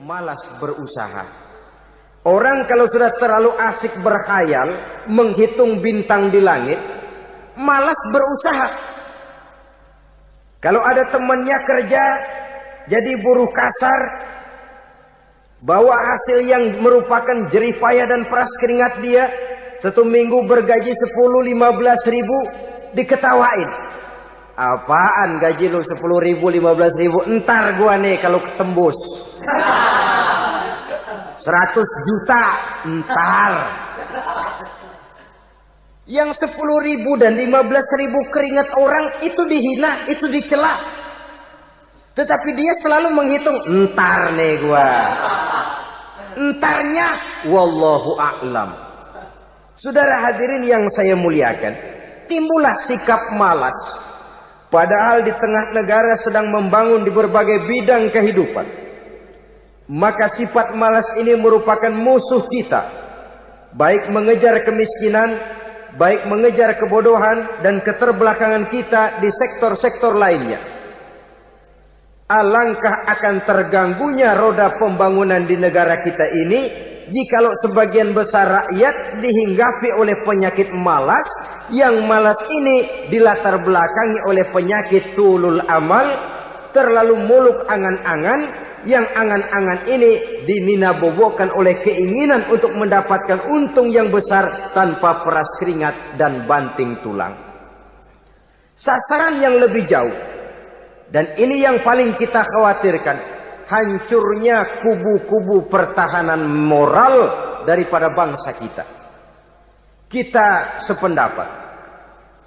malas berusaha. Orang kalau sudah terlalu asik berkhayal, menghitung bintang di langit, malas berusaha. Kalau ada temannya kerja jadi buruh kasar, bawa hasil yang merupakan jerih payah dan peras keringat dia, 1 minggu bergaji 10-15 ribu, diketawain. Apaan gaji lu 10 ribu, 15 ribu? Entar gua nih kalau ketembus 100 juta, entar. Yang 10 ribu dan 15 ribu keringat orang itu dihina, itu dicela. Tetapi dia selalu menghitung, entar nih gua. Entarnya wallahu a'lam. Saudara hadirin yang saya muliakan, timbullah sikap malas. Padahal di tengah negara sedang membangun di berbagai bidang kehidupan. Maka sifat malas ini merupakan musuh kita. Baik mengejar kemiskinan, baik mengejar kebodohan dan keterbelakangan kita di sektor-sektor lainnya. Alangkah akan terganggunya roda pembangunan di negara kita ini jikalau sebagian besar rakyat dihinggapi oleh penyakit malas, yang malas ini dilatar belakangi oleh penyakit tulul amal, terlalu muluk angan-angan, yang angan-angan ini dininabobokan oleh keinginan untuk mendapatkan untung yang besar tanpa peras keringat dan banting tulang. Sasaran yang lebih jauh, dan ini yang paling kita khawatirkan, hancurnya kubu-kubu pertahanan moral daripada bangsa kita. Kita sependapat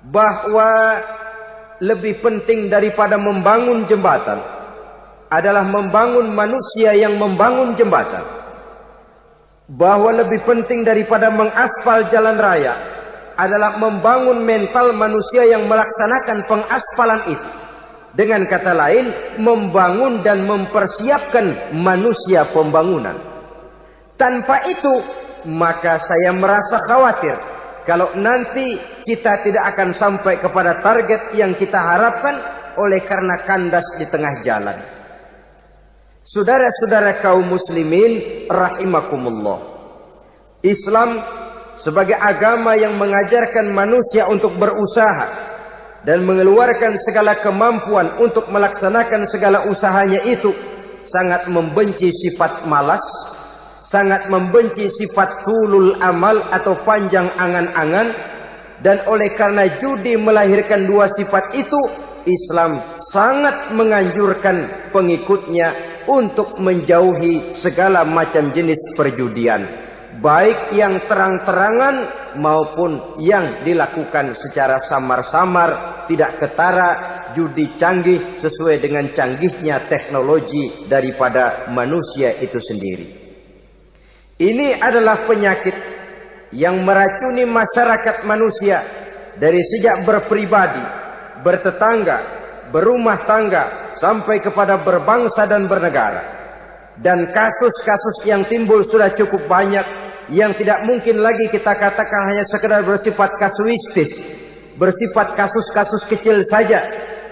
bahwa lebih penting daripada membangun jembatan adalah membangun manusia yang membangun jembatan. Bahwa lebih penting daripada mengaspal jalan raya adalah membangun mental manusia yang melaksanakan pengaspalan itu. Dengan kata lain, membangun dan mempersiapkan manusia pembangunan. Tanpa itu, maka saya merasa khawatir kalau nanti kita tidak akan sampai kepada target yang kita harapkan oleh karena kandas di tengah jalan. Saudara-saudara kaum muslimin rahimakumullah, Islam sebagai agama yang mengajarkan manusia untuk berusaha dan mengeluarkan segala kemampuan untuk melaksanakan segala usahanya itu, sangat membenci sifat malas, sangat membenci sifat tulul amal atau panjang angan-angan. Dan oleh karena judi melahirkan dua sifat itu, Islam sangat menganjurkan pengikutnya untuk menjauhi segala macam jenis perjudian, baik yang terang-terangan maupun yang dilakukan secara samar-samar, tidak ketara, judi canggih sesuai dengan canggihnya teknologi daripada manusia itu sendiri. Ini adalah penyakit yang meracuni masyarakat manusia dari sejak berpribadi, bertetangga, berumah tangga, sampai kepada berbangsa dan bernegara. Dan kasus-kasus yang timbul sudah cukup banyak, yang tidak mungkin lagi kita katakan hanya sekedar bersifat kasuistis, bersifat kasus-kasus kecil saja.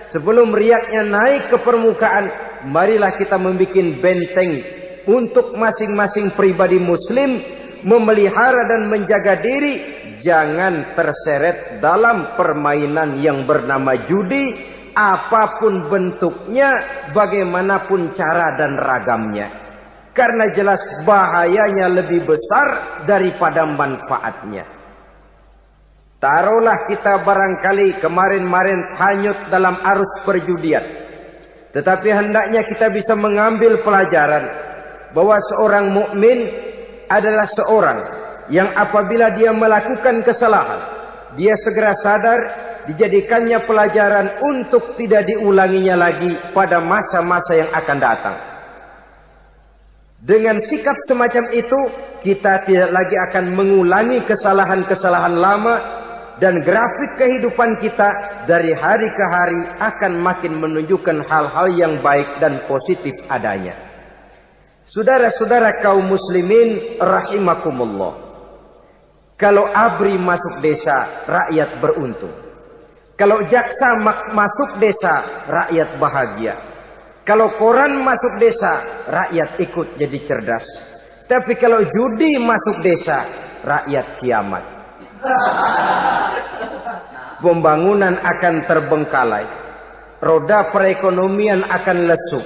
Sebelum riaknya naik ke permukaan, marilah kita membuat benteng untuk masing-masing pribadi muslim memelihara dan menjaga diri, jangan terseret dalam permainan yang bernama judi, apapun bentuknya, bagaimanapun cara dan ragamnya. Karena jelas bahayanya lebih besar daripada manfaatnya. Taruhlah kita barangkali kemarin-marin hanyut dalam arus perjudian, tetapi hendaknya kita bisa mengambil pelajaran bahwa seorang mukmin adalah seorang yang apabila dia melakukan kesalahan, dia segera sadar, dijadikannya pelajaran untuk tidak diulanginya lagi pada masa-masa yang akan datang. Dengan sikap semacam itu, kita tidak lagi akan mengulangi kesalahan-kesalahan lama, dan grafik kehidupan kita dari hari ke hari akan makin menunjukkan hal-hal yang baik dan positif adanya. Saudara-saudara kaum muslimin rahimakumullah, kalau ABRI masuk desa, rakyat beruntung. Kalau jaksa masuk desa, rakyat bahagia. Kalau koran masuk desa, rakyat ikut jadi cerdas. Tapi kalau judi masuk desa, rakyat kiamat. Pembangunan akan terbengkalai. Roda perekonomian akan lesu.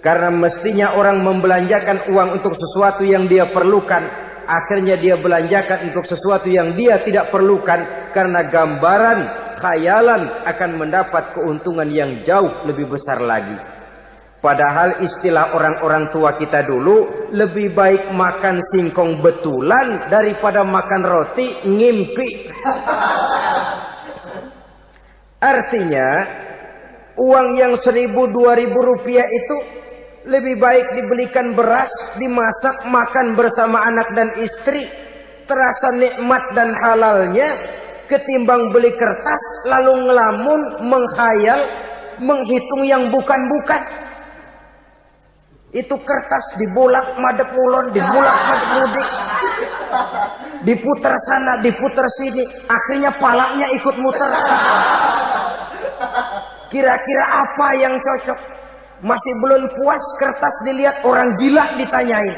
Karena mestinya orang membelanjakan uang untuk sesuatu yang dia perlukan, akhirnya dia belanjakan untuk sesuatu yang dia tidak perlukan, karena gambaran, khayalan akan mendapat keuntungan yang jauh lebih besar lagi. Padahal istilah orang-orang tua kita dulu, lebih baik makan singkong betulan daripada makan roti ngimpi. Artinya uang yang 1.000-2.000 rupiah itu lebih baik dibelikan beras, dimasak, makan bersama anak dan istri, terasa nikmat dan halalnya, ketimbang beli kertas lalu ngelamun, menghayal, menghitung yang bukan-bukan. Itu kertas dibolak madep ulon, dibolak madep mudik, diputar sana, diputar sini, akhirnya palanya ikut muter. Kira-kira apa yang cocok? Masih belum puas, kertas dilihat, orang gila ditanyain.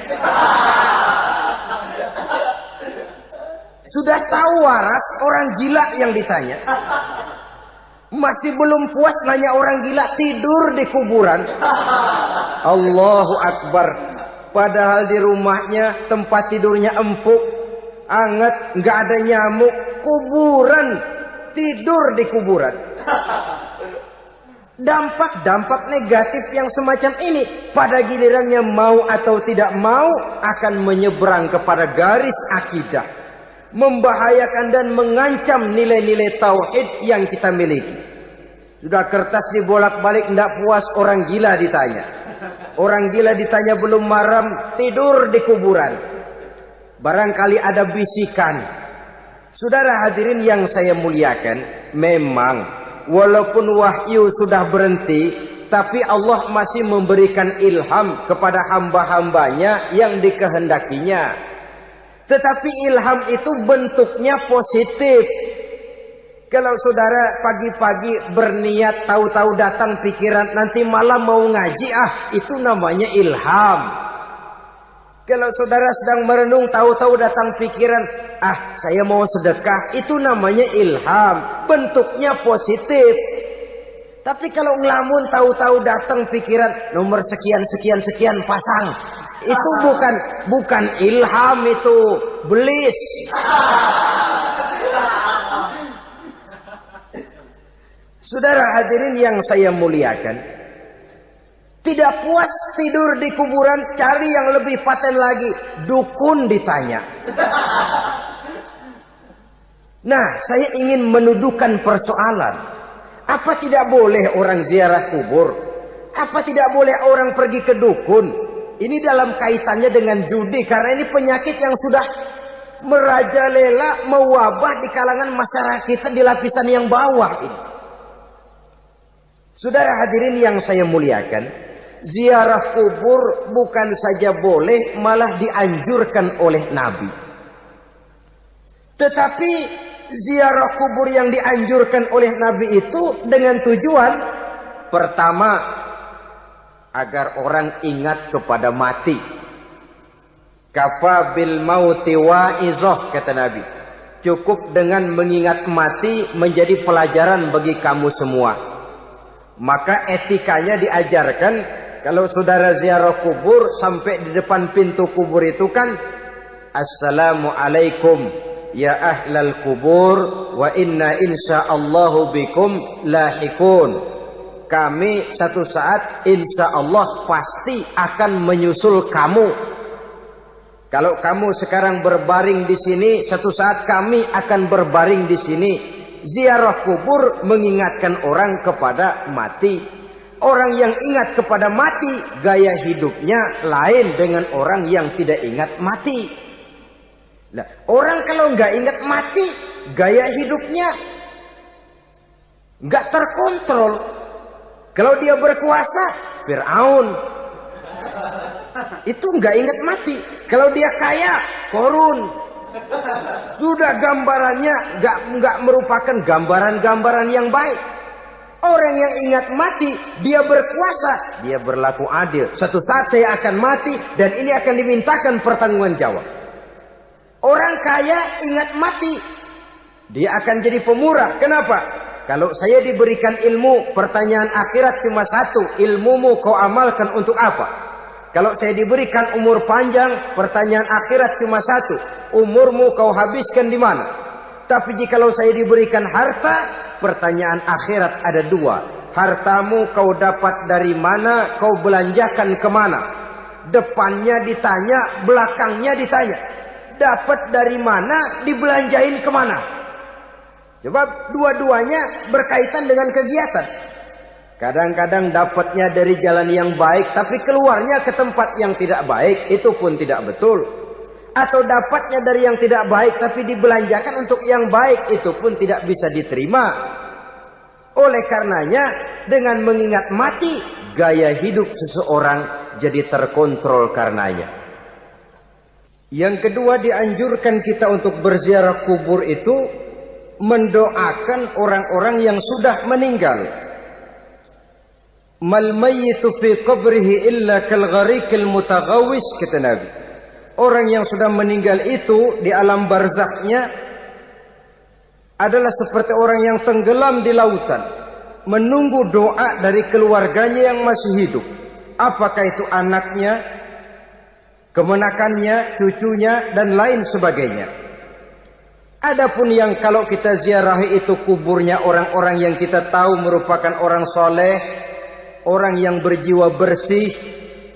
Sudah tahu waras, orang gila yang ditanya. Masih belum puas, nanya orang gila, tidur di kuburan. Allahu Akbar. Padahal di rumahnya tempat tidurnya empuk, anget, nggak ada nyamuk. Kuburan, tidur di kuburan. Dampak-dampak negatif yang semacam ini pada gilirannya mau atau tidak mau akan menyeberang kepada garis akidah, membahayakan dan mengancam nilai-nilai tauhid yang kita miliki. Sudah kertas dibolak-balik, tidak puas, orang gila ditanya. Orang gila ditanya belum maram, tidur di kuburan. Barangkali ada bisikan. Saudara hadirin yang saya muliakan, memang walaupun wahyu sudah berhenti, tapi Allah masih memberikan ilham kepada hamba-hambanya yang dikehendakinya. Tetapi ilham itu bentuknya positif. Kalau saudara pagi-pagi berniat, tahu-tahu datang pikiran nanti malam mau ngaji, itu namanya ilham. Kalau saudara sedang merenung, tahu-tahu datang pikiran, saya mau sedekah, itu namanya ilham, bentuknya positif. Tapi kalau ngelamun, tahu-tahu datang pikiran nomor sekian pasang, itu bukan ilham, itu belis. Saudara hadirin yang saya muliakan, tidak puas tidur di kuburan, cari yang lebih paten lagi, dukun ditanya. Nah, saya ingin menuduhkan persoalan. Apa tidak boleh orang ziarah kubur? Apa tidak boleh orang pergi ke dukun? Ini dalam kaitannya dengan judi, karena ini penyakit yang sudah merajalela, mewabah di kalangan masyarakat kita di lapisan yang bawah ini. Saudara hadirin yang saya muliakan, ziarah kubur bukan saja boleh, malah dianjurkan oleh Nabi. Tetapi ziarah kubur yang dianjurkan oleh Nabi itu dengan tujuan pertama, agar orang ingat kepada mati. Kafa bil mauti wa'izah, kata Nabi. Cukup dengan mengingat mati menjadi pelajaran bagi kamu semua. Maka etikanya diajarkan, kalau saudara ziarah kubur sampai di depan pintu kubur itu kan, Assalamualaikum ya ahlal kubur wa inna insyaallahu bikum lahikun. Kami satu saat insya Allah pasti akan menyusul kamu. Kalau kamu sekarang berbaring di sini, satu saat kami akan berbaring di sini. Ziarah kubur mengingatkan orang kepada mati. Orang yang ingat kepada mati, gaya hidupnya lain dengan orang yang tidak ingat mati. Nah, orang kalau nggak ingat mati, gaya hidupnya nggak terkontrol. Kalau dia berkuasa, Fir'aun. Itu nggak ingat mati. Kalau dia kaya, Korun. Sudah gambarannya nggak merupakan gambaran-gambaran yang baik. Orang yang ingat mati, dia berkuasa, dia berlaku adil. Suatu saat saya akan mati dan ini akan dimintakan pertanggungan jawab. Orang kaya ingat mati, dia akan jadi pemurah. Kenapa? Kalau saya diberikan ilmu, pertanyaan akhirat cuma satu, ilmumu kau amalkan untuk apa? Kalau saya diberikan umur panjang, pertanyaan akhirat cuma satu, umurmu kau habiskan di mana? Tapi jikalau saya diberikan harta, pertanyaan akhirat ada dua. Hartamu kau dapat dari mana, kau belanjakan kemana? Depannya ditanya, belakangnya ditanya. Dapat dari mana, dibelanjain kemana? Sebab dua-duanya berkaitan dengan kegiatan. Kadang-kadang dapatnya dari jalan yang baik, tapi keluarnya ke tempat yang tidak baik, itu pun tidak betul. Atau dapatnya dari yang tidak baik, tapi dibelanjakan untuk yang baik, itu pun tidak bisa diterima. Oleh karenanya, dengan mengingat mati, gaya hidup seseorang jadi terkontrol karenanya. Yang kedua, dianjurkan kita untuk berziarah kubur itu mendoakan orang-orang yang sudah meninggal. Mal mayyitu fi qabrihi illa kal gharikil mutaghawis, kata Nabi. Orang yang sudah meninggal itu di alam barzakhnya adalah seperti orang yang tenggelam di lautan, menunggu doa dari keluarganya yang masih hidup. Apakah itu anaknya, kemenakannya, cucunya, dan lain sebagainya. Adapun yang kalau kita ziarahi itu kuburnya orang-orang yang kita tahu merupakan orang soleh, orang yang berjiwa bersih,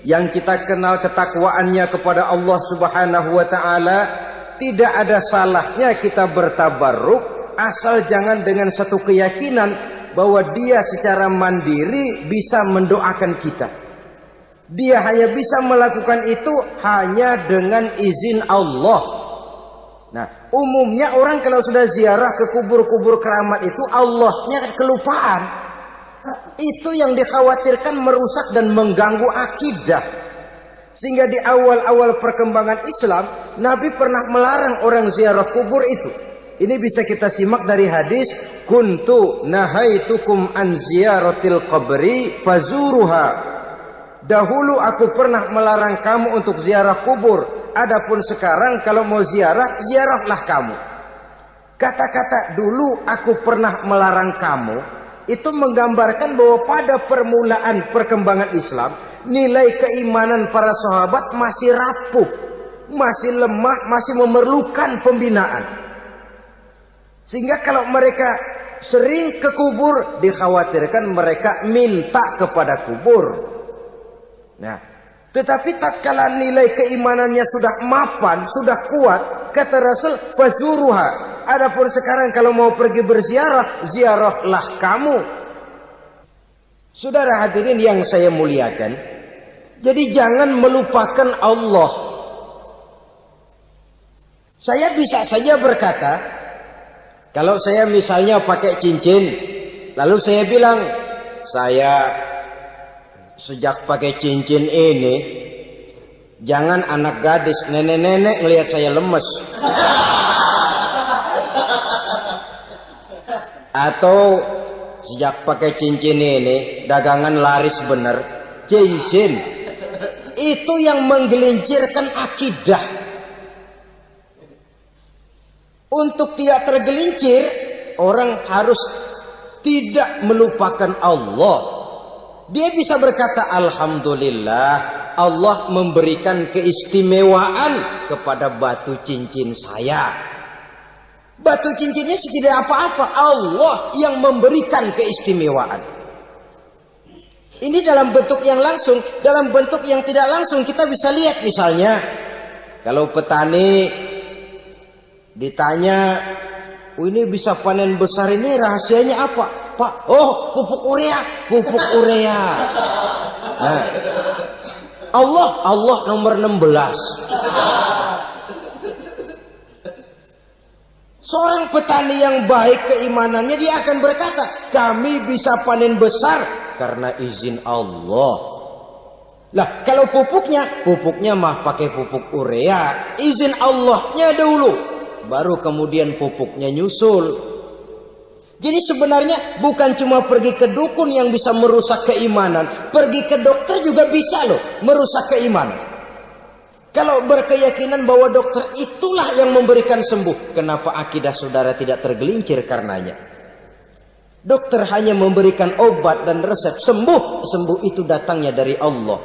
yang kita kenal ketakwaannya kepada Allah Subhanahu wa ta'ala, tidak ada salahnya kita bertabarruk, asal jangan dengan satu keyakinan bahwa dia secara mandiri bisa mendoakan kita. Dia hanya bisa melakukan itu hanya dengan izin Allah. Nah, umumnya orang kalau sudah ziarah ke kubur-kubur keramat itu, Allahnya kelupaan. Itu yang dikhawatirkan merusak dan mengganggu akidah. Sehingga di awal-awal perkembangan Islam, Nabi pernah melarang orang ziarah kubur itu. Ini bisa kita simak dari hadis, kuntu nahaitukum an ziyaratil qabri fazuruha. Dahulu aku pernah melarang kamu untuk ziarah kubur. Adapun sekarang kalau mau ziarah, ziarahlah kamu. Kata-kata dulu aku pernah melarang kamu, itu menggambarkan bahwa pada permulaan perkembangan Islam, nilai keimanan para sahabat masih rapuh, masih lemah, masih memerlukan pembinaan. Sehingga kalau mereka sering ke kubur, dikhawatirkan mereka minta kepada kubur. Nah, tetapi tatkala nilai keimanannya sudah mapan, sudah kuat, kata Rasul, fazuruha. Adapun sekarang kalau mau pergi berziarah, ziarahlah kamu. Saudara hadirin yang saya muliakan, jadi jangan melupakan Allah. Saya bisa saja berkata, kalau saya misalnya pakai cincin, lalu saya bilang, saya sejak pakai cincin ini, jangan anak gadis, nenek-nenek ngelihat saya lemes. Atau sejak pakai cincin ini, dagangan laris bener. Cincin itu yang menggelincirkan akidah. Untuk tidak tergelincir, orang harus tidak melupakan Allah. Dia bisa berkata, alhamdulillah, Allah memberikan keistimewaan kepada batu cincin saya. Batu cincinnya tidak apa-apa, Allah yang memberikan keistimewaan. Ini dalam bentuk yang langsung. Dalam bentuk yang tidak langsung kita bisa lihat, misalnya kalau petani ditanya, oh, ini bisa panen besar ini rahasianya apa, Pak? Oh, pupuk urea, pupuk urea. Nah, Allah nomor 16. Seorang petani yang baik keimanannya, dia akan berkata, kami bisa panen besar karena izin Allah. Lah, kalau pupuknya mah pakai pupuk urea, izin Allahnya dahulu, baru kemudian pupuknya nyusul. Jadi sebenarnya bukan cuma pergi ke dukun yang bisa merusak keimanan, pergi ke dokter juga bisa loh merusak keimanan. Kalau berkeyakinan bahwa dokter itulah yang memberikan sembuh, kenapa akidah saudara tidak tergelincir karenanya? Dokter hanya memberikan obat dan resep, sembuh itu datangnya dari Allah.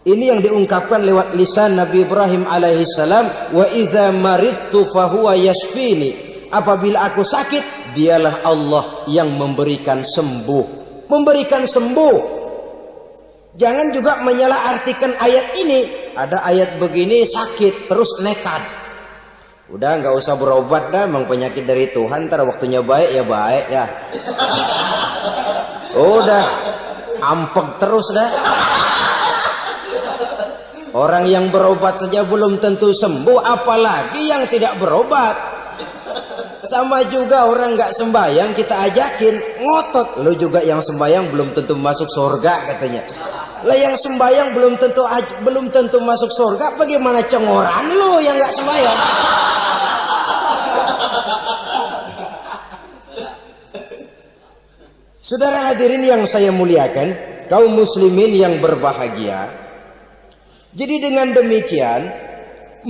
Ini yang diungkapkan lewat lisan Nabi Ibrahim alaihissalam, wa idza maridtu fahuwa yashfini. Apabila aku sakit, dialah Allah yang memberikan sembuh. Memberikan sembuh. Jangan juga menyalahartikan ayat ini. Ada ayat begini sakit terus nekat. Udah nggak usah berobat dah, memang penyakit dari Tuhan. Ntar waktunya baik ya baik ya. Udah ampek terus dah. Orang yang berobat saja belum tentu sembuh, apalagi yang tidak berobat. Sama juga orang nggak sembayang kita ajakin ngotot, lo juga yang sembayang belum tentu masuk surga katanya. Lah yang sembayang belum tentu masuk surga, bagaimana cengoran lo yang nggak sembayang? Saudara hadirin yang saya muliakan, kaum muslimin yang berbahagia. Jadi dengan demikian,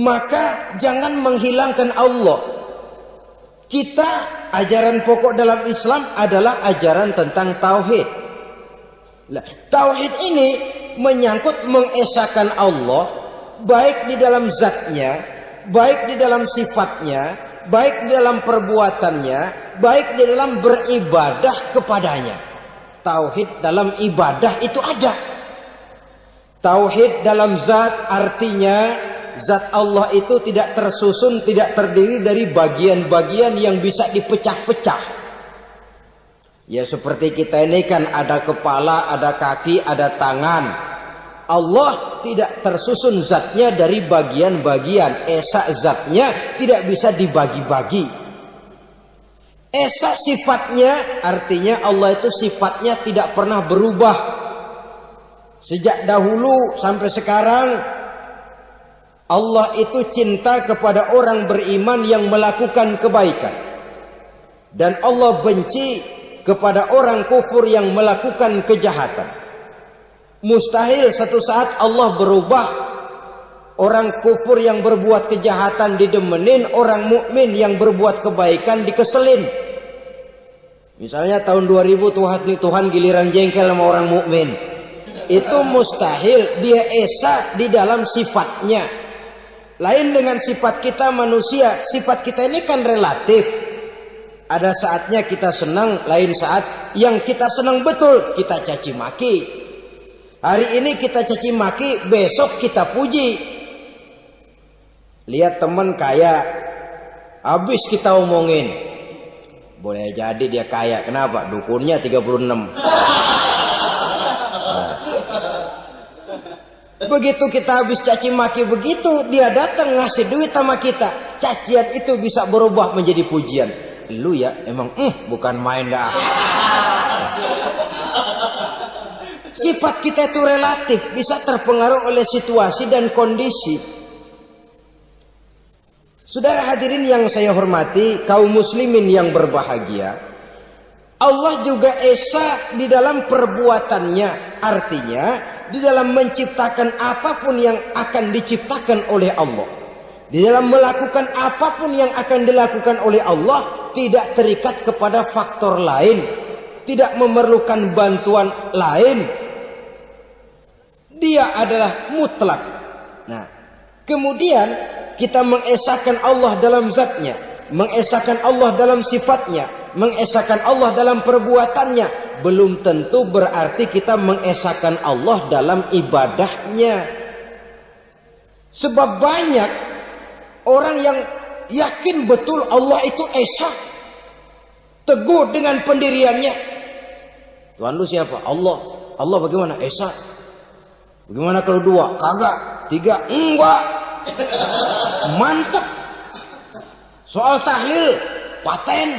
maka jangan menghilangkan Allah. Kita, ajaran pokok dalam Islam adalah ajaran tentang tauhid. Tauhid ini menyangkut mengesahkan Allah, baik di dalam zatnya, baik di dalam sifatnya, baik di dalam perbuatannya, baik di dalam beribadah kepadanya. Tauhid dalam ibadah itu ada. Tauhid dalam zat artinya zat Allah itu tidak tersusun, tidak terdiri dari bagian-bagian yang bisa dipecah-pecah. Ya seperti kita ini kan ada kepala, ada kaki, ada tangan. Allah tidak tersusun zatnya dari bagian-bagian. Esa zatnya tidak bisa dibagi-bagi. Esa sifatnya artinya Allah itu sifatnya tidak pernah berubah. Sejak dahulu sampai sekarang Allah itu cinta kepada orang beriman yang melakukan kebaikan. Dan Allah benci kepada orang kufur yang melakukan kejahatan. Mustahil satu saat Allah berubah. Orang kufur yang berbuat kejahatan didemenin, orang mukmin yang berbuat kebaikan dikeselin. Misalnya tahun 2000 Tuhan giliran jengkel sama orang mukmin. Itu mustahil, dia esa di dalam sifatnya. Lain dengan sifat kita manusia. Sifat kita ini kan relatif. Ada saatnya kita senang, lain saat yang kita senang betul kita caci maki. Hari ini kita caci maki, besok kita puji. Lihat teman kaya, habis kita omongin. Boleh jadi dia kaya, kenapa? Dukunnya 36. Begitu kita habis caci maki begitu, dia datang ngasih duit sama kita. Cacian itu bisa berubah menjadi pujian. Lu ya emang bukan main dah. Sifat kita itu relatif, bisa terpengaruh oleh situasi dan kondisi. Saudara hadirin yang saya hormati, kaum muslimin yang berbahagia, Allah juga esa di dalam perbuatannya. Artinya di dalam menciptakan apapun yang akan diciptakan oleh Allah, di dalam melakukan apapun yang akan dilakukan oleh Allah, tidak terikat kepada faktor lain, tidak memerlukan bantuan lain. Dia adalah mutlak. Nah, kemudian kita mengesahkan Allah dalam zatnya, mengesahkan Allah dalam sifatnya, mengesahkan Allah dalam perbuatannya. Belum tentu berarti kita mengesahkan Allah dalam ibadahnya. Sebab banyak orang yang yakin betul Allah itu esa, teguh dengan pendiriannya. Tuhan lu siapa? Allah. Allah bagaimana? Esa. Bagaimana kalau 2? Kagak. 3? Enggak. Mantap. Soal tahlil paten.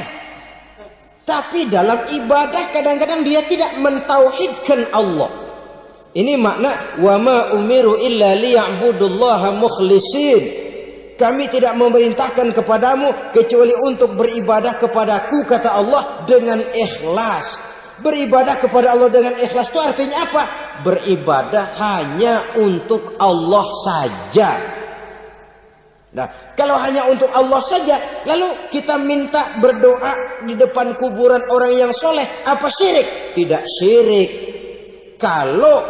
Tapi dalam ibadah kadang-kadang dia tidak mentauhidkan Allah. Ini makna wa ma umiru illa liya'budullaha mukhlisin. Kami tidak memerintahkan kepadamu kecuali untuk beribadah kepadaku, kata Allah, dengan ikhlas. Beribadah kepada Allah dengan ikhlas itu artinya apa? Beribadah hanya untuk Allah saja. Nah, kalau hanya untuk Allah saja, lalu kita minta berdoa di depan kuburan orang yang soleh, apa syirik? Tidak syirik. Kalau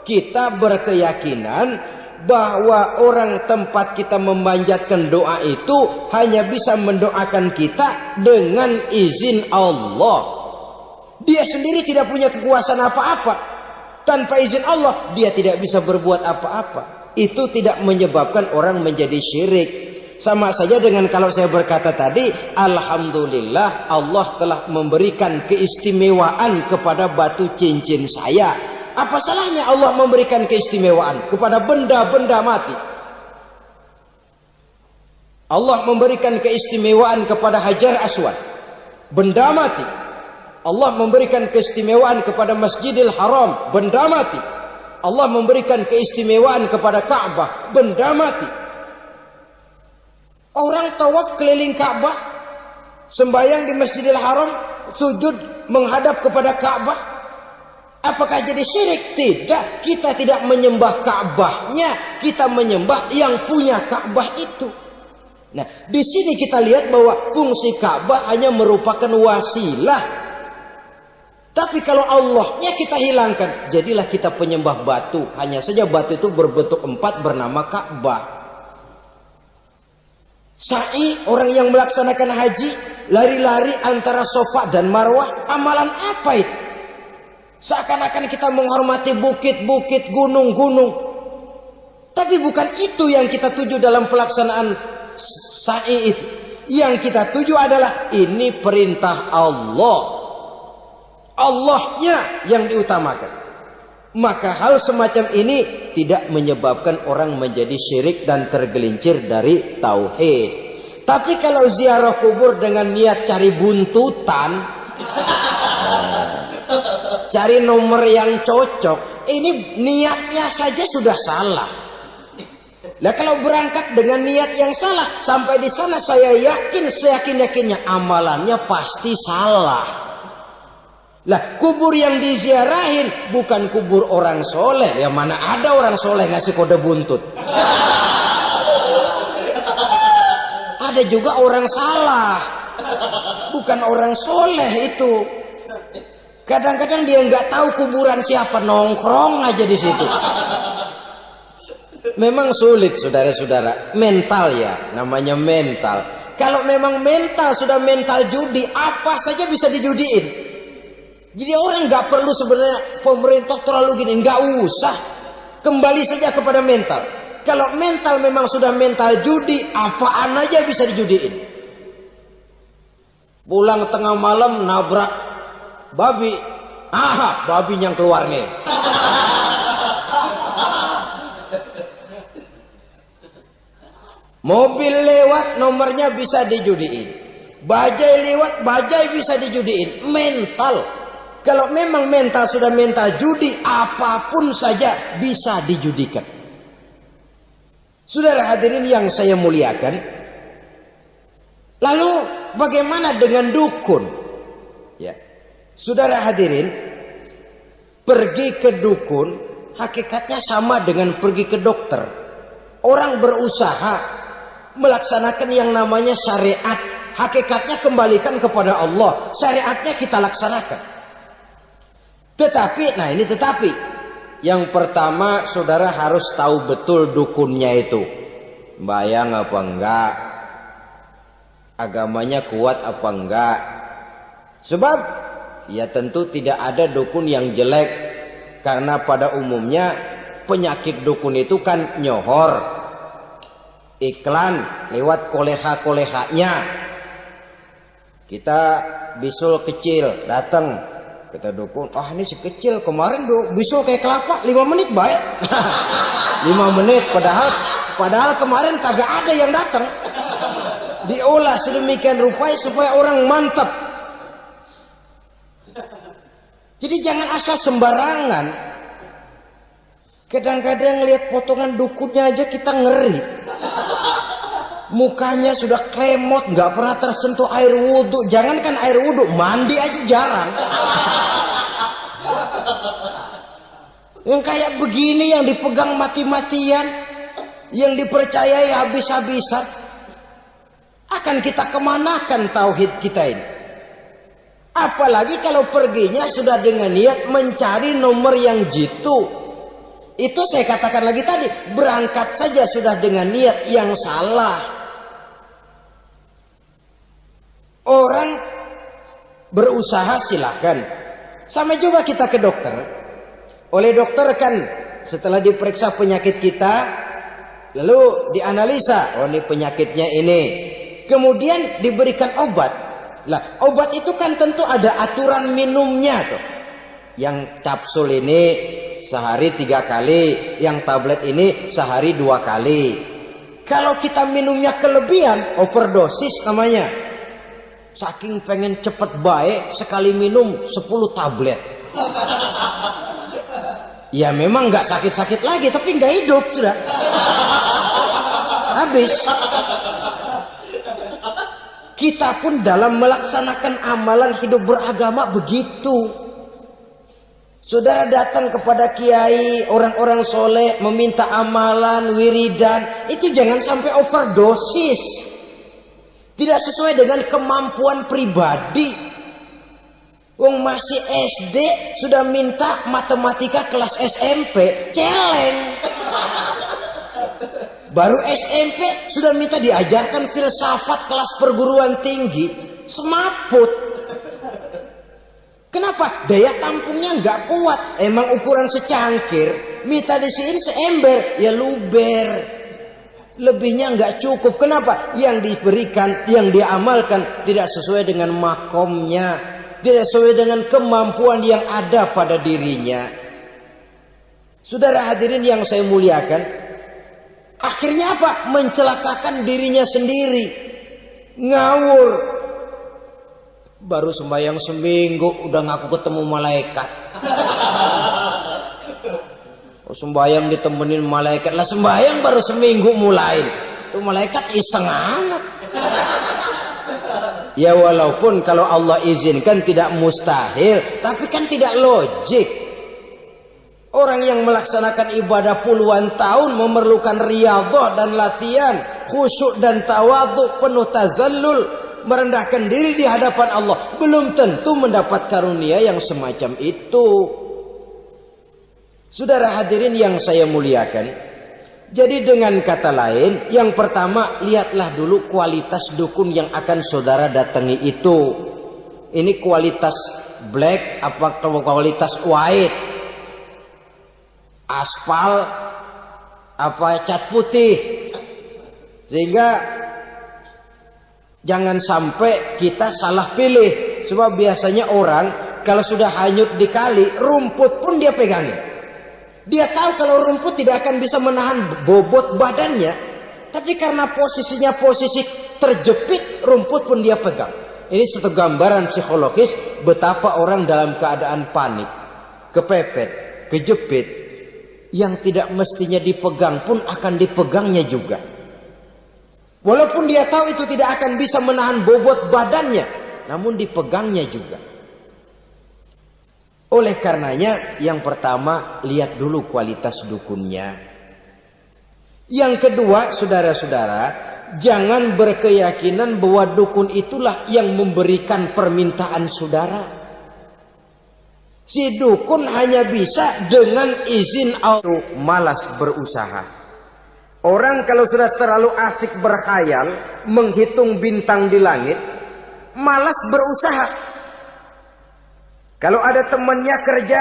kita berkeyakinan bahwa orang tempat kita memanjatkan doa itu hanya bisa mendoakan kita dengan izin Allah. Dia sendiri tidak punya kekuasaan apa-apa. Tanpa izin Allah dia tidak bisa berbuat apa-apa. Itu tidak menyebabkan orang menjadi syirik. Sama saja dengan kalau saya berkata tadi, alhamdulillah Allah telah memberikan keistimewaan kepada batu cincin saya. Apa salahnya Allah memberikan keistimewaan kepada benda-benda mati? Allah memberikan keistimewaan kepada Hajar Aswad, benda mati. Allah memberikan keistimewaan kepada Masjidil Haram, benda mati. Allah memberikan keistimewaan kepada Ka'bah, benda mati. Orang tawaf keliling Ka'bah, sembahyang di Masjidil Haram, sujud menghadap kepada Ka'bah. Apakah jadi syirik? Tidak. Kita tidak menyembah Ka'bahnya, kita menyembah yang punya Ka'bah itu. Nah, di sini kita lihat bahwa fungsi Ka'bah hanya merupakan wasilah. Tapi kalau Allahnya kita hilangkan, jadilah kita penyembah batu. Hanya saja batu itu berbentuk 4 bernama Ka'bah. Sa'i, orang yang melaksanakan haji, lari-lari antara Safa dan Marwah, amalan apa itu? Seakan-akan kita menghormati bukit-bukit, gunung-gunung. Tapi bukan itu yang kita tuju dalam pelaksanaan sa'i itu. Yang kita tuju adalah ini perintah Allah. Allahnya yang diutamakan. Maka hal semacam ini tidak menyebabkan orang menjadi syirik dan tergelincir dari tauhid. Tapi kalau ziarah kubur dengan niat cari buntutan, cari nomor yang cocok, ini niatnya saja sudah salah. Nah, kalau berangkat dengan niat yang salah, sampai di sana saya yakin, seyakin-yakinnya amalannya pasti salah. Lah, kubur yang diziarahin bukan kubur orang soleh. Yang mana ada orang soleh ngasih kode buntut. Ada juga orang salah, bukan orang soleh itu. Kadang-kadang dia nggak tahu kuburan siapa, nongkrong aja di situ. Memang sulit, saudara-saudara. Mental ya, namanya mental. Kalau memang mental sudah mental judi, apa saja bisa dijudiin. Jadi orang nggak perlu sebenarnya pemerintah terlalu gini, nggak usah. Kembali saja kepada mental. Kalau mental memang sudah mental judi, apaan aja bisa dijudiin. Pulang tengah malam nabrak babi, babi yang keluar nih. Mobil lewat, nomornya bisa dijudiin. Bajai lewat, bajai bisa dijudiin. Mental. Kalau memang mental sudah mental judi, apapun saja bisa dijudikan. Saudara hadirin yang saya muliakan, lalu bagaimana dengan dukun? Ya, saudara hadirin, pergi ke dukun hakikatnya sama dengan pergi ke dokter. Orang berusaha melaksanakan yang namanya syariat, hakikatnya kembalikan kepada Allah. Syariatnya kita laksanakan. Tetapi, nah ini tetapi, yang pertama saudara harus tahu betul dukunnya itu bayang apa enggak, agamanya kuat apa enggak. Sebab ya tentu tidak ada dukun yang jelek, karena pada umumnya penyakit dukun itu kan nyohor, iklan lewat koleha-kolehanya. Kita bisul kecil datang, kita dukun, ini si kecil kemarin bisul kayak kelapa 5 menit baik. 5 menit padahal kemarin kagak ada yang datang. Diolah sedemikian rupa supaya orang mantap. Jadi jangan asal sembarangan. Kadang-kadang lihat potongan dukunnya aja kita ngeri. Mukanya sudah kremot, nggak pernah tersentuh air wudhu. Jangankan air wudhu, mandi aja jarang. Yang kayak begini yang dipegang mati-matian, yang dipercayai habis-habisan, akan kita kemanakan tauhid kita ini? Apalagi kalau perginya sudah dengan niat mencari nomor yang jitu. Itu saya katakan lagi tadi, berangkat saja sudah dengan niat yang salah. Orang berusaha silakan. Sama juga kita ke dokter. Oleh dokter kan setelah diperiksa penyakit kita, lalu dianalisa, oh ini penyakitnya ini. Kemudian diberikan obat. Lah, obat itu kan tentu ada aturan minumnya tuh. Yang kapsul ini sehari 3 kali, yang tablet ini sehari 2 kali. Kalau kita minumnya kelebihan, overdosis namanya. Saking pengen cepet baik, sekali minum 10 tablet. Ya memang nggak sakit-sakit lagi, tapi nggak hidup sudah. Habis. Kita pun dalam melaksanakan amalan hidup beragama begitu. Saudara datang kepada kiai, orang-orang soleh, meminta amalan, wiridan, itu jangan sampai overdosis. Tidak sesuai dengan kemampuan pribadi. Wong masih SD sudah minta matematika kelas SMP, celeng. Baru SMP sudah minta diajarkan filsafat kelas perguruan tinggi, semaput. Kenapa? Daya tampungnya nggak kuat. Emang ukuran secangkir, minta di sini seember, ya luber. Lebihnya nggak cukup. Kenapa? Yang diberikan, yang diamalkan tidak sesuai dengan makomnya, tidak sesuai dengan kemampuan yang ada pada dirinya. Saudara hadirin yang saya muliakan, akhirnya apa? Mencelakakan dirinya sendiri. Ngawur. Baru sembahyang seminggu udah ngaku ketemu malaikat. Sembahyang ditemenin malaikat. Lah sembahyang baru seminggu mulai. Itu malaikat iseng amat. Ya walaupun kalau Allah izinkan tidak mustahil, tapi kan tidak logik. Orang yang melaksanakan ibadah puluhan tahun memerlukan riyadhah dan latihan, khusyuk dan tawadhu, penuh tazallul, merendahkan diri di hadapan Allah, belum tentu mendapat karunia yang semacam itu. Saudara hadirin yang saya muliakan, jadi dengan kata lain, yang pertama, lihatlah dulu kualitas dukun yang akan saudara datangi itu. Ini kualitas black apa kualitas white? Aspal apa cat putih? Sehingga jangan sampai kita salah pilih. Sebab biasanya orang kalau sudah hanyut di kali, rumput pun dia pegangin. Dia tahu kalau rumput tidak akan bisa menahan bobot badannya, tapi karena posisinya posisi terjepit, rumput pun dia pegang. Ini satu gambaran psikologis betapa orang dalam keadaan panik, kepepet, kejepit, yang tidak mestinya dipegang pun akan dipegangnya juga. Walaupun dia tahu itu tidak akan bisa menahan bobot badannya, namun dipegangnya juga. Oleh karenanya, yang pertama, lihat dulu kualitas dukunnya. Yang kedua, saudara-saudara, jangan berkeyakinan bahwa dukun itulah yang memberikan permintaan saudara. Si dukun hanya bisa dengan izin Allah. Malas berusaha. Orang kalau sudah terlalu asik berkhayal, menghitung bintang di langit, malas berusaha. Kalau ada temannya kerja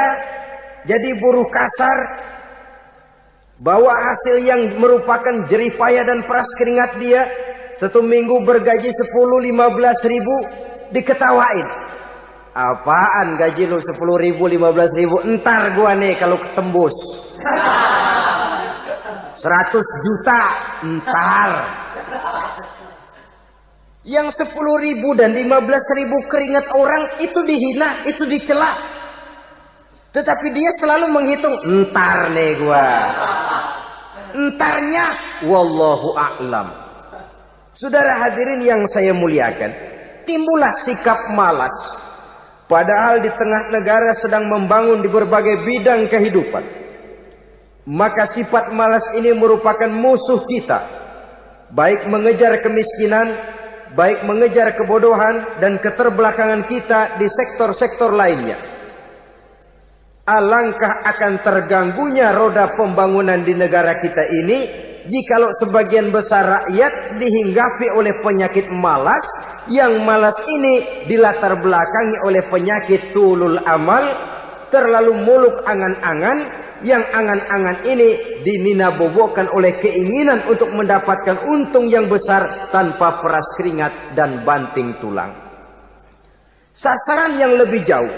jadi buruh kasar, bawa hasil yang merupakan jeripaya dan peras keringat dia, 1 minggu bergaji 10-15 ribu, diketawain. Apaan gaji lu 10 ribu 15 ribu? Entar gua nih kalau tembus 100 juta entar. Yang 10 ribu dan 15 ribu keringat orang itu dihina, itu dicela. Tetapi dia selalu menghitung, entar nih gua. Entarnya wallahu a'lam. Saudara hadirin yang saya muliakan, timbullah sikap malas. Padahal di tengah negara sedang membangun di berbagai bidang kehidupan. Maka sifat malas ini merupakan musuh kita. Baik mengejar kemiskinan, baik mengejar kebodohan dan keterbelakangan kita di sektor-sektor lainnya. Alangkah akan terganggunya roda pembangunan di negara kita ini jikalau sebagian besar rakyat dihinggapi oleh penyakit malas, yang malas ini dilatar belakangi oleh penyakit tulul amal, terlalu muluk angan-angan, yang angan-angan ini dininabobokan oleh keinginan untuk mendapatkan untung yang besar tanpa peras keringat dan banting tulang. Sasaran yang lebih jauh,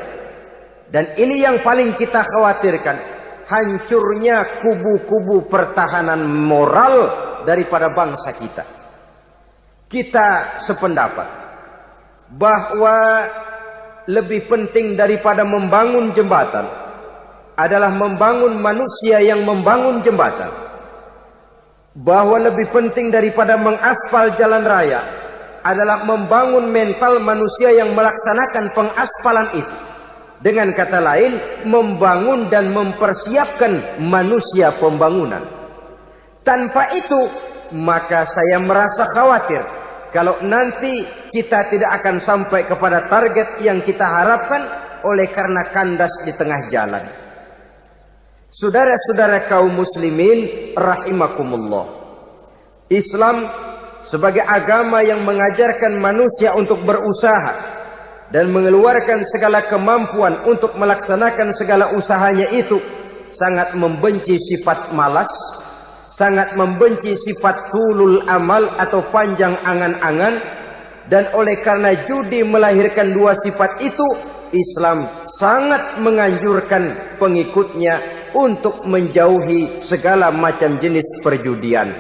dan ini yang paling kita khawatirkan, hancurnya kubu-kubu pertahanan moral daripada bangsa kita. Kita sependapat bahwa lebih penting daripada membangun jembatan adalah membangun manusia yang membangun jembatan. Bahwa lebih penting daripada mengaspal jalan raya adalah membangun mental manusia yang melaksanakan pengaspalan itu. Dengan kata lain, membangun dan mempersiapkan manusia pembangunan. Tanpa itu, maka saya merasa khawatir kalau nanti kita tidak akan sampai kepada target yang kita harapkan oleh karena kandas di tengah jalan. Saudara-saudara kaum muslimin rahimakumullah, Islam sebagai agama yang mengajarkan manusia untuk berusaha dan mengeluarkan segala kemampuan untuk melaksanakan segala usahanya itu, sangat membenci sifat malas, sangat membenci sifat tulul amal atau panjang angan-angan. Dan oleh karena judi melahirkan dua sifat itu, Islam sangat menganjurkan pengikutnya untuk menjauhi segala macam jenis perjudian,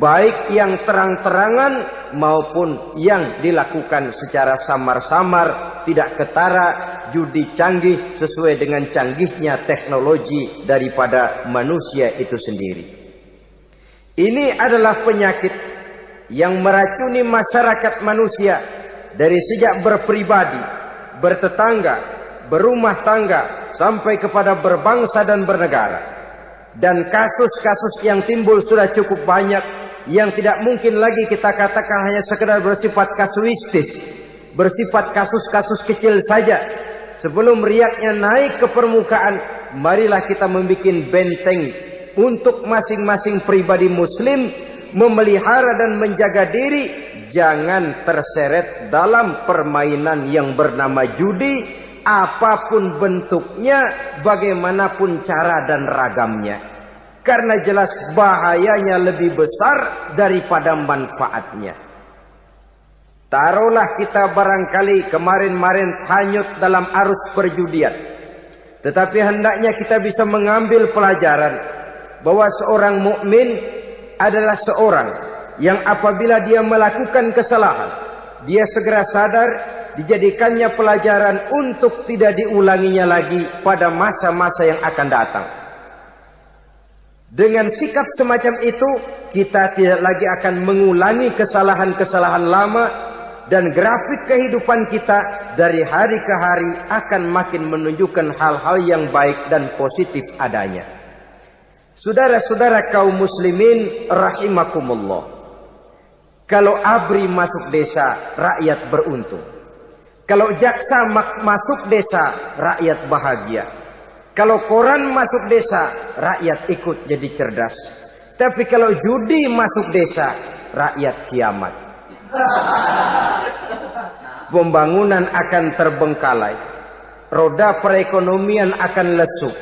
baik yang terang-terangan maupun yang dilakukan secara samar-samar, tidak ketara, judi canggih sesuai dengan canggihnya teknologi daripada manusia itu sendiri. Ini adalah penyakit yang meracuni masyarakat manusia dari sejak berpribadi, bertetangga, berumah tangga, sampai kepada berbangsa dan bernegara. Dan kasus-kasus yang timbul sudah cukup banyak, yang tidak mungkin lagi kita katakan hanya sekedar bersifat kasuistis, bersifat kasus-kasus kecil saja. Sebelum riaknya naik ke permukaan, marilah kita membuat benteng untuk masing-masing pribadi muslim memelihara dan menjaga diri, jangan terseret dalam permainan yang bernama judi, apapun bentuknya, bagaimanapun cara dan ragamnya. Karena jelas bahayanya lebih besar daripada manfaatnya. Taruhlah kita barangkali kemarin-marin hanyut dalam arus perjudian, tetapi hendaknya kita bisa mengambil pelajaran bahwa seorang mukmin adalah seorang yang apabila dia melakukan kesalahan, dia segera sadar, dijadikannya pelajaran untuk tidak diulanginya lagi pada masa-masa yang akan datang. Dengan sikap semacam itu, kita tidak lagi akan mengulangi kesalahan-kesalahan lama, dan grafik kehidupan kita dari hari ke hari akan makin menunjukkan hal-hal yang baik dan positif adanya. Saudara-saudara kaum muslimin rahimakumullah, kalau ABRI masuk desa, rakyat beruntung. Kalau jaksa masuk desa, rakyat bahagia. Kalau koran masuk desa, rakyat ikut jadi cerdas. Tapi kalau judi masuk desa, rakyat kiamat. Pembangunan akan terbengkalai, roda perekonomian akan lesu.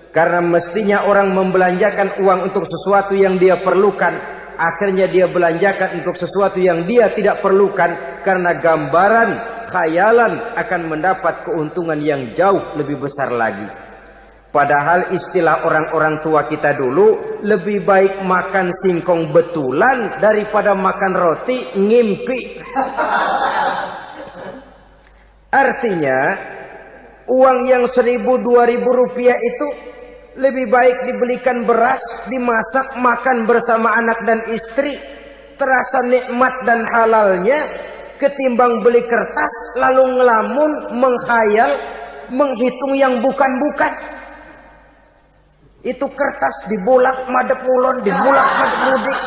Karena mestinya orang membelanjakan uang untuk sesuatu yang dia perlukan, akhirnya dia belanjakan untuk sesuatu yang dia tidak perlukan, karena gambaran, khayalan akan mendapat keuntungan yang jauh lebih besar lagi. Padahal istilah orang-orang tua kita dulu, lebih baik makan singkong betulan daripada makan roti ngimpi. Artinya, uang yang 1.000-2.000 rupiah itu lebih baik dibelikan beras, dimasak, makan bersama anak dan istri, terasa nikmat dan halalnya ketimbang beli kertas lalu ngelamun, menghayal, menghitung yang bukan-bukan. Itu kertas dibolak madep ulon, dibolak madep mudik,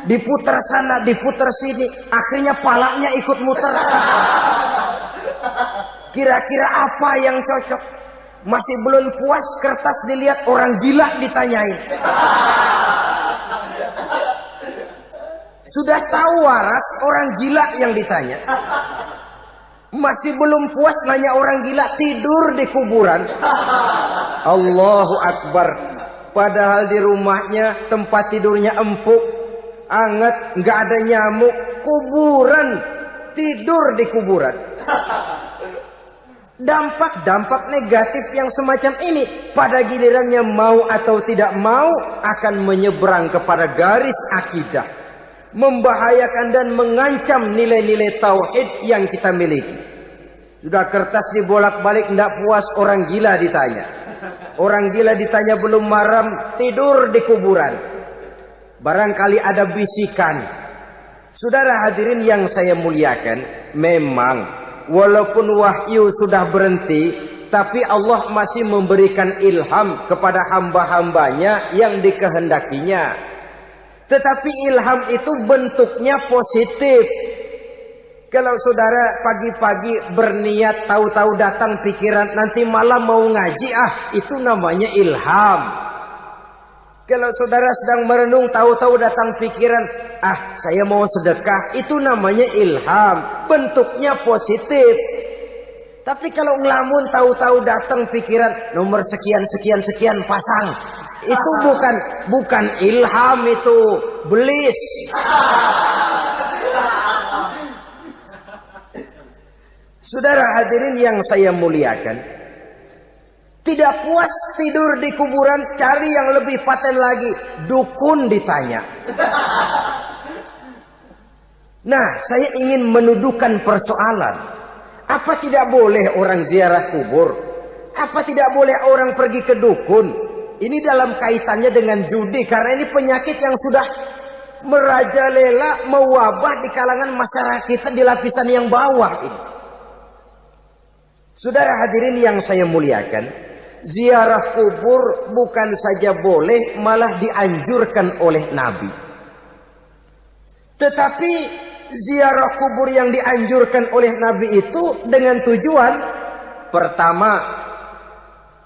diputar sana, diputar sini, akhirnya palanya ikut muter. Kira-kira apa yang cocok? Masih belum puas, kertas dilihat, orang gila ditanyain. Sudah tahu waras, orang gila yang ditanya. Masih belum puas, nanya orang gila, tidur di kuburan. Allahu Akbar. Padahal di rumahnya tempat tidurnya empuk, anget, nggak ada nyamuk. Kuburan, tidur di kuburan. Dampak-dampak negatif yang semacam ini pada gilirannya mau atau tidak mau akan menyeberang kepada garis akidah, membahayakan dan mengancam nilai-nilai tauhid yang kita miliki. Sudah kertas dibolak-balik tidak puas, orang gila ditanya. Orang gila ditanya belum maram, tidur di kuburan. Barangkali ada bisikan. Saudara hadirin yang saya muliakan, memang walaupun wahyu sudah berhenti, tapi Allah masih memberikan ilham kepada hamba-hambanya yang dikehendakinya. Tetapi ilham itu bentuknya positif. Kalau saudara pagi-pagi berniat, tahu-tahu datang pikiran nanti malam mau ngaji, itu namanya ilham. Kalau saudara sedang merenung, tahu-tahu datang pikiran, saya mau sedekah, itu namanya ilham, bentuknya positif. Tapi kalau ngelamun, tahu-tahu datang pikiran nomor sekian pasang, itu bukan ilham, itu belis. Saudara hadirin yang saya muliakan, tidak puas tidur di kuburan, cari yang lebih paten lagi, dukun ditanya. Nah, saya ingin menuduhkan persoalan. Apa tidak boleh orang ziarah kubur? Apa tidak boleh orang pergi ke dukun? Ini dalam kaitannya dengan judi, karena ini penyakit yang sudah merajalela, mewabah di kalangan masyarakat kita di lapisan yang bawah ini. Saudara hadirin yang saya muliakan, ziarah kubur bukan saja boleh, malah dianjurkan oleh Nabi. Tetapi ziarah kubur yang dianjurkan oleh Nabi itu dengan tujuan pertama,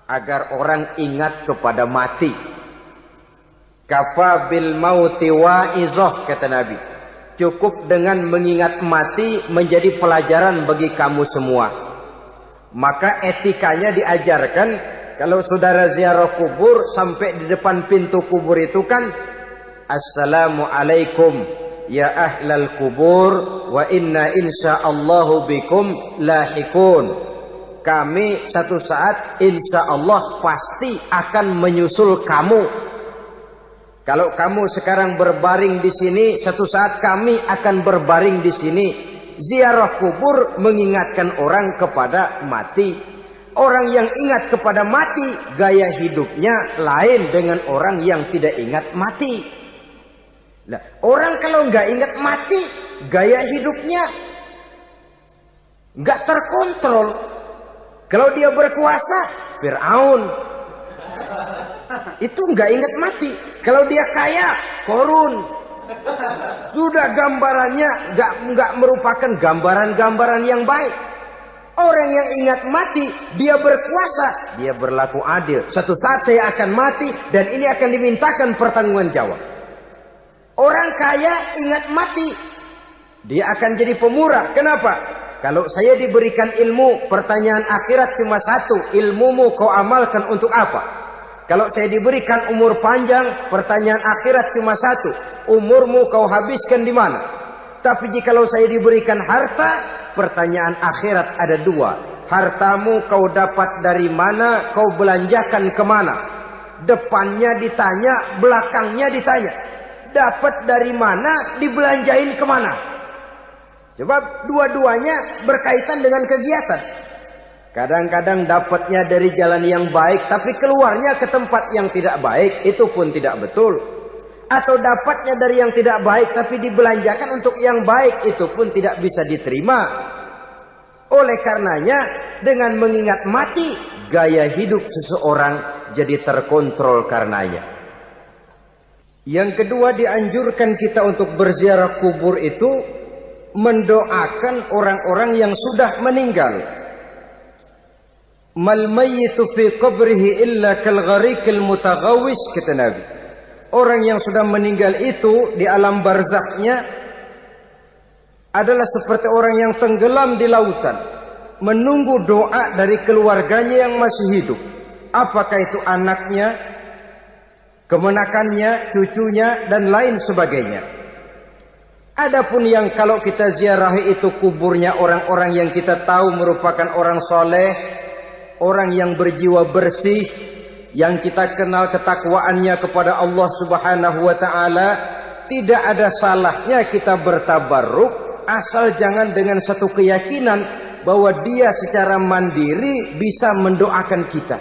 agar orang ingat kepada mati. Kafa bil mauti wa'izah, kata Nabi. Cukup dengan mengingat mati menjadi pelajaran bagi kamu semua. Maka etikanya diajarkan, kalau saudara ziarah kubur sampai di depan pintu kubur itu kan, Assalamualaikum ya ahlal kubur wa inna insyaallahu bikum lahikun. Kami satu saat insya Allah pasti akan menyusul kamu. Kalau kamu sekarang berbaring di sini, satu saat kami akan berbaring di sini. Ziarah kubur mengingatkan orang kepada mati. Orang yang ingat kepada mati, gaya hidupnya lain dengan orang yang tidak ingat mati. Nah, orang kalau nggak ingat mati, gaya hidupnya nggak terkontrol. Kalau dia berkuasa, Fir'aun. Itu nggak ingat mati. Kalau dia kaya, Korun. Sudah gambarannya nggak merupakan gambaran-gambaran yang baik. Orang yang ingat mati, dia berkuasa, dia berlaku adil. Suatu saat saya akan mati dan ini akan dimintakan pertanggungan jawab. Orang kaya ingat mati, dia akan jadi pemurah. Kenapa? Kalau saya diberikan ilmu, pertanyaan akhirat cuma satu, ilmumu kau amalkan untuk apa? Kalau saya diberikan umur panjang, pertanyaan akhirat cuma satu, umurmu kau habiskan di mana? Tapi jikalau saya diberikan harta, pertanyaan akhirat ada dua, hartamu kau dapat dari mana, kau belanjakan kemana? Depannya ditanya, belakangnya ditanya, dapat dari mana, dibelanjain kemana? Sebab dua-duanya berkaitan dengan kegiatan. Kadang-kadang dapatnya dari jalan yang baik, tapi keluarnya ke tempat yang tidak baik, itu pun tidak betul. atau dapatnya dari yang tidak baik tapi dibelanjakan untuk yang baik, itu pun tidak bisa diterima. Oleh karenanya, dengan mengingat mati, gaya hidup seseorang jadi terkontrol karenanya. Yang kedua, dianjurkan kita untuk berziarah kubur itu mendoakan orang-orang yang sudah meninggal. Mal mayyitu fi qabrihi illa kal gharikil mutaghawis, kata Nabi. Orang yang sudah meninggal itu di alam barzakhnya adalah seperti orang yang tenggelam di lautan, menunggu doa dari keluarganya yang masih hidup. Apakah itu anaknya, kemenakannya, cucunya, dan lain sebagainya. Adapun yang kalau kita ziarahi itu kuburnya orang-orang yang kita tahu merupakan orang soleh, orang yang berjiwa bersih, yang kita kenal ketakwaannya kepada Allah Subhanahu wa ta'ala, tidak ada salahnya kita bertabarruk, asal jangan dengan satu keyakinan bahwa dia secara mandiri bisa mendoakan kita.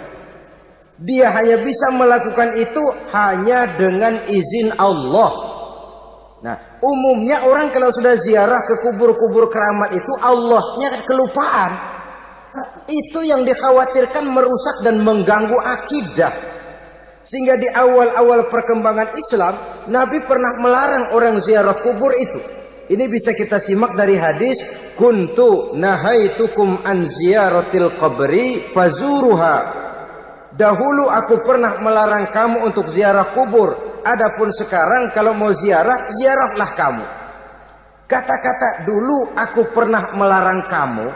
Dia hanya bisa melakukan itu hanya dengan izin Allah. Nah, umumnya orang kalau sudah ziarah ke kubur-kubur keramat itu Allahnya kelupaan. Itu yang dikhawatirkan merusak dan mengganggu akidah. Sehingga di awal-awal perkembangan Islam, Nabi pernah melarang orang ziarah kubur itu. Ini bisa kita simak dari hadis, kuntu nahaitukum an ziyaratil qabri fazuruha. Dahulu aku pernah melarang kamu untuk ziarah kubur. Adapun sekarang kalau mau ziarah, ziarahlah kamu. Kata-kata dulu aku pernah melarang kamu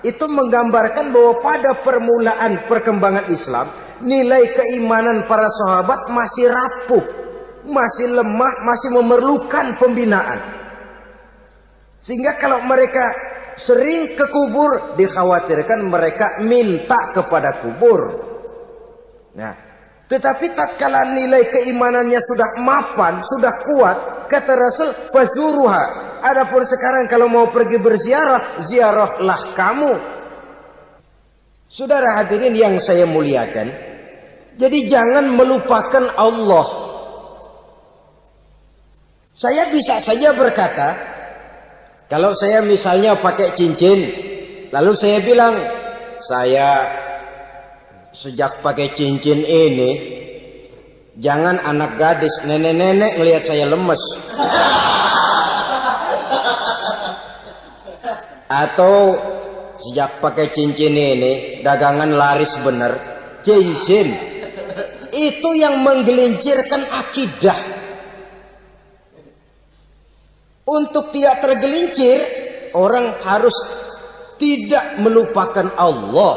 itu menggambarkan bahwa pada permulaan perkembangan Islam, nilai keimanan para sahabat masih rapuh, masih lemah, masih memerlukan pembinaan. Sehingga kalau mereka sering ke kubur, dikhawatirkan mereka minta kepada kubur. Nah, tetapi tatkala nilai keimanannya sudah mapan, sudah kuat, kata Rasul, fazuruha. Adapun sekarang kalau mau pergi berziarah, ziarahlah kamu. Saudara hadirin yang saya muliakan, jadi jangan melupakan Allah. Saya bisa saja berkata, kalau saya misalnya pakai cincin, lalu saya bilang, saya sejak pakai cincin ini, jangan anak gadis, nenek-nenek ngelihat saya lemes. Atau sejak pakai cincin ini, dagangan laris bener. Cincin itu yang menggelincirkan akidah. Untuk tidak tergelincir, orang harus tidak melupakan Allah.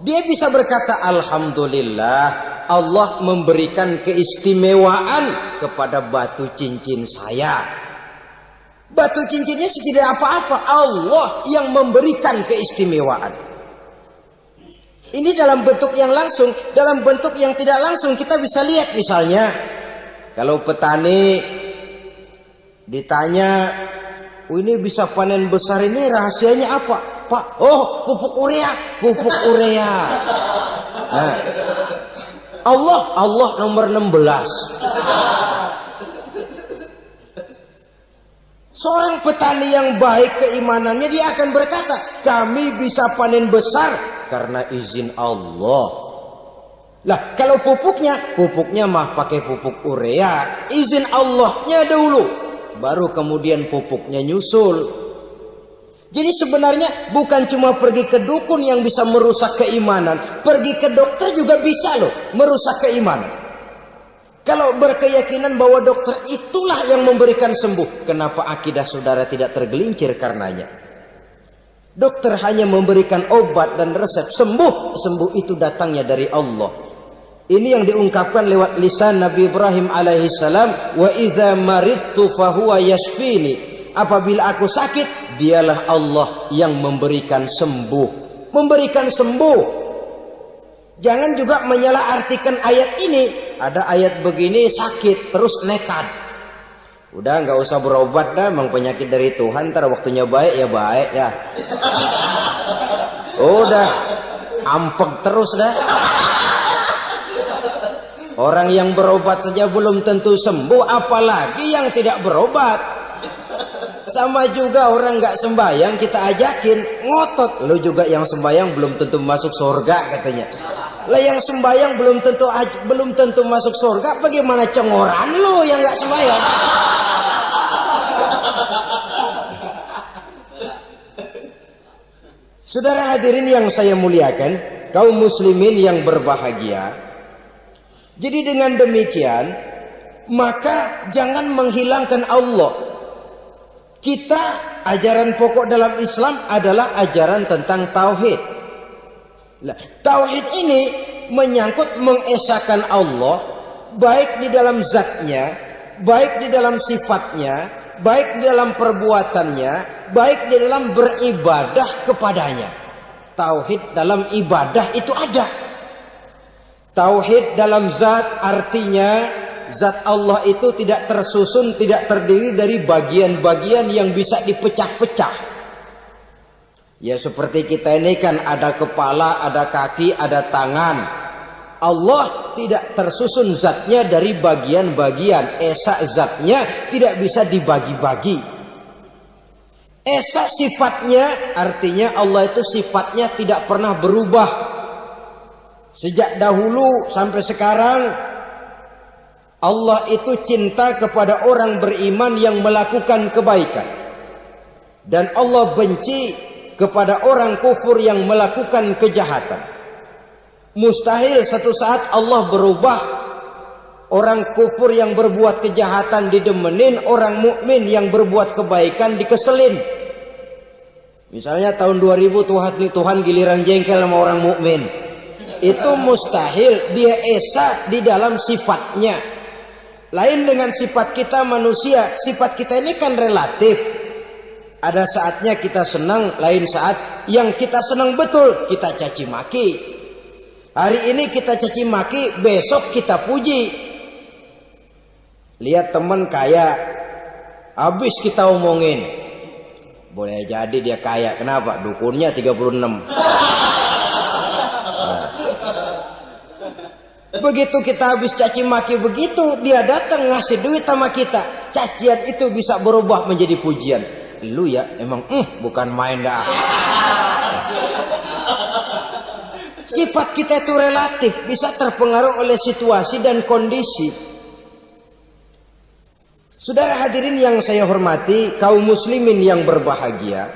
Dia bisa berkata, alhamdulillah, Allah memberikan keistimewaan kepada batu cincin saya. Batu cincinnya tidak apa-apa, Allah yang memberikan keistimewaan. Ini dalam bentuk yang langsung. Dalam bentuk yang tidak langsung kita bisa lihat, misalnya kalau petani ditanya, oh ini bisa panen besar ini rahasianya apa Pak? Oh, pupuk urea. Pupuk urea. Nah, Allah nomor 16. Seorang petani yang baik keimanannya, dia akan berkata, kami bisa panen besar karena izin Allah. Lah, kalau pupuknya mah pakai pupuk urea, izin Allahnya dulu, baru kemudian pupuknya nyusul. Jadi sebenarnya bukan cuma pergi ke dukun yang bisa merusak keimanan, pergi ke dokter juga bisa loh merusak keimanan. Kalau berkeyakinan bahwa dokter itulah yang memberikan sembuh, kenapa akidah saudara tidak tergelincir karenanya? Dokter hanya memberikan obat dan resep, sembuh itu datangnya dari Allah. Ini yang diungkapkan lewat lisan Nabi Ibrahim alaihi salam, wa idza maridtu fahuwa yashfini. Apabila aku sakit, dialah Allah yang memberikan sembuh. Memberikan sembuh. Jangan juga menyalahartikan ayat ini. Ada ayat begini sakit terus nekat. Udah nggak usah berobat dah, memang penyakit dari Tuhan. Ntar waktunya baik ya baik ya. Udah ampek terus dah. Orang yang berobat saja belum tentu sembuh, apalagi yang tidak berobat. Sama juga orang nggak sembahyang kita ajakin ngotot, lo juga yang sembahyang belum tentu masuk surga katanya. Lah yang sembahyang belum tentu masuk surga, bagaimana cengoran lo yang nggak sembahyang? Saudara hadirin yang saya muliakan, kaum muslimin yang berbahagia. Jadi dengan demikian, maka jangan menghilangkan Allah. Kita, ajaran pokok dalam Islam adalah ajaran tentang tauhid. Nah, tauhid ini menyangkut mengesahkan Allah, baik di dalam zatnya, baik di dalam sifatnya, baik di dalam perbuatannya, baik di dalam beribadah kepadanya. Tauhid dalam ibadah itu ada. Tauhid dalam zat artinya zat Allah itu tidak tersusun, tidak terdiri dari bagian-bagian yang bisa dipecah-pecah. Ya seperti kita ini kan ada kepala, ada kaki, ada tangan. Allah tidak tersusun zatnya dari bagian-bagian. Esa zatnya tidak bisa dibagi-bagi. Esa sifatnya artinya Allah itu sifatnya tidak pernah berubah. Sejak dahulu sampai sekarang Allah itu cinta kepada orang beriman yang melakukan kebaikan. Dan Allah benci kepada orang kufur yang melakukan kejahatan. Mustahil satu saat Allah berubah. Orang kufur yang berbuat kejahatan didemenin, orang mukmin yang berbuat kebaikan dikeselin. Misalnya tahun 2000 Tuhan giliran jengkel sama orang mukmin. Itu mustahil, dia esa di dalam sifatnya. Lain dengan sifat kita manusia. Sifat kita ini kan relatif. Ada saatnya kita senang, lain saat yang kita senang betul kita caci maki. Hari ini kita caci maki, besok kita puji. Lihat teman kaya, habis kita omongin. Boleh jadi dia kaya, kenapa? Dukunnya 36. Begitu kita habis caci maki begitu, dia datang ngasih duit sama kita. Cacian itu bisa berubah menjadi pujian. Lu ya emang bukan main dah. Sifat kita itu relatif, bisa terpengaruh oleh situasi dan kondisi. Saudara hadirin yang saya hormati, kaum muslimin yang berbahagia.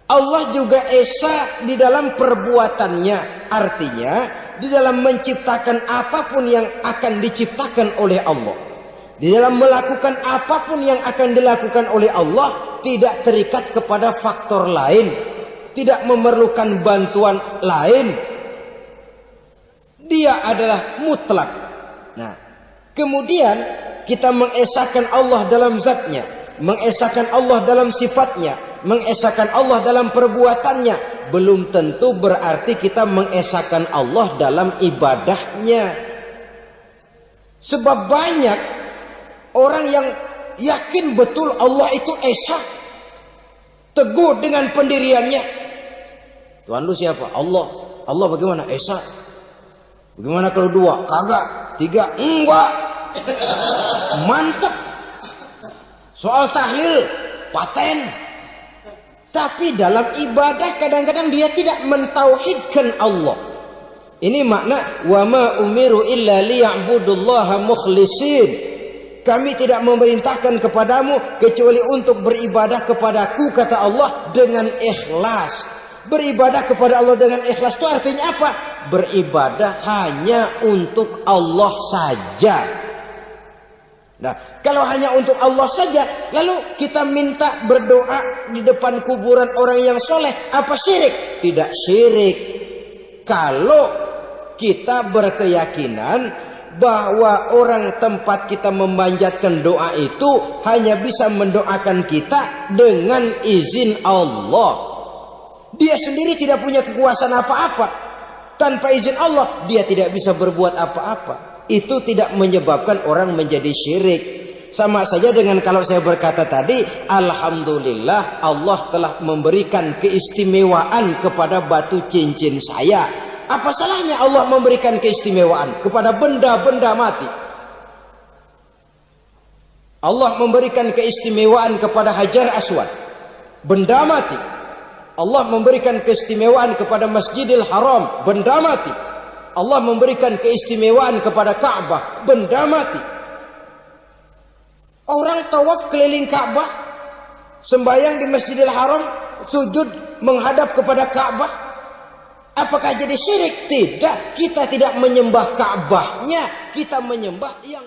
Allah juga esa di dalam perbuatannya. Artinya di dalam menciptakan apapun yang akan diciptakan oleh Allah, di dalam melakukan apapun yang akan dilakukan oleh Allah, tidak terikat kepada faktor lain, tidak memerlukan bantuan lain. Dia adalah mutlak. Nah, kemudian kita mengesahkan Allah dalam zatnya, mengesahkan Allah dalam sifatnya, mengesahkan Allah dalam perbuatannya. Belum tentu berarti kita mengesahkan Allah dalam ibadahnya. Sebab banyak orang yang yakin betul Allah itu esa, teguh dengan pendiriannya. Tuhan lu siapa? Allah. Allah bagaimana? Esa. Bagaimana kalau dua? Kagak. Tiga? Enggak. Mantap. Soal tahlil paten. Tapi dalam ibadah kadang-kadang dia tidak mentauhidkan Allah. Ini makna wa ma umiru illa liya'budullaha mukhlisin. Kami tidak memerintahkan kepadamu kecuali untuk beribadah kepadaku, kata Allah, dengan ikhlas. Beribadah kepada Allah dengan ikhlas itu artinya apa? Beribadah hanya untuk Allah saja. Nah, kalau hanya untuk Allah saja, lalu kita minta berdoa di depan kuburan orang yang soleh, apa syirik? Tidak syirik. Kalau kita berkeyakinan bahwa orang tempat kita memanjatkan doa itu hanya bisa mendoakan kita dengan izin Allah. Dia sendiri tidak punya kekuasaan apa-apa. Tanpa izin Allah, dia tidak bisa berbuat apa-apa. Itu tidak menyebabkan orang menjadi syirik. Sama saja dengan kalau saya berkata tadi, alhamdulillah Allah telah memberikan keistimewaan kepada batu cincin saya. Apa salahnya Allah memberikan keistimewaan kepada benda-benda mati? Allah memberikan keistimewaan kepada Hajar Aswad, benda mati. Allah memberikan keistimewaan kepada Masjidil Haram, benda mati. Allah memberikan keistimewaan kepada Ka'bah, benda mati. Orang tawaf keliling Ka'bah, sembahyang di Masjidil Haram, sujud menghadap kepada Ka'bah. Apakah jadi syirik? Tidak. Kita tidak menyembah Ka'bahnya, kita menyembah yang